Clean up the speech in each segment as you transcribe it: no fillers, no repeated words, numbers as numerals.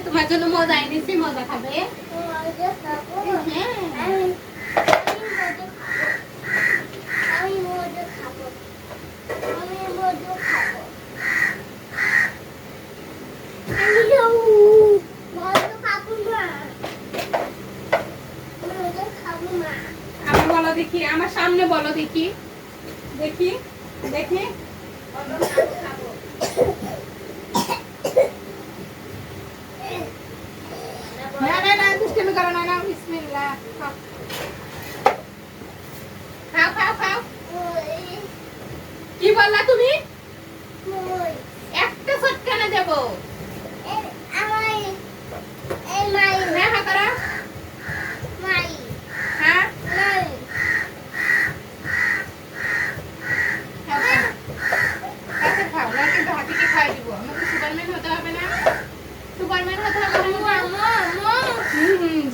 তোমার জন্য মজা এনেছি, মজা খাবে। আমার বলো দেখি, আমার সামনে বলো দেখি, দেখি দেখি। না না না, দুষ্টুমি করো না। বিসমিল্লাহ। খাও খাও খাও। কি বললা তুমি? একটা সটকানা দেব।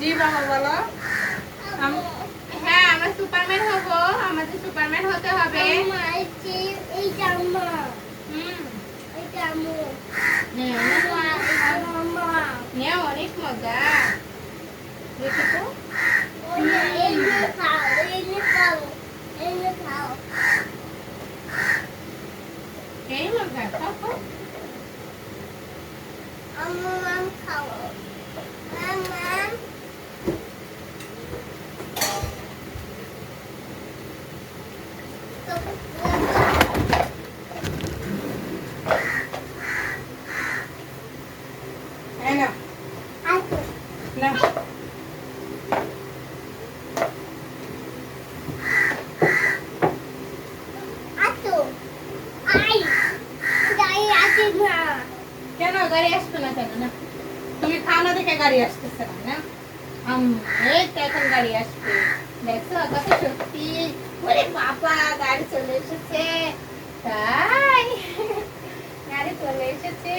জি বাবা বলো। হ্যাঁ, আমরা সুপারম্যান হব, আমাদের সুপারম্যান হতে হবে। অনেক মজা দেখো। এই মজা খাও খাও। কেন গাড়ি আসবে না কেন? না তুমি খাও না দেখে গাড়ি আসতেছে না। এই তো এখন গাড়ি আসবে, দেখছো কত সত্যি। ওরে বাবা, গাড়ি চলে এসেছে। তাই গাড়ি চলে এসেছে।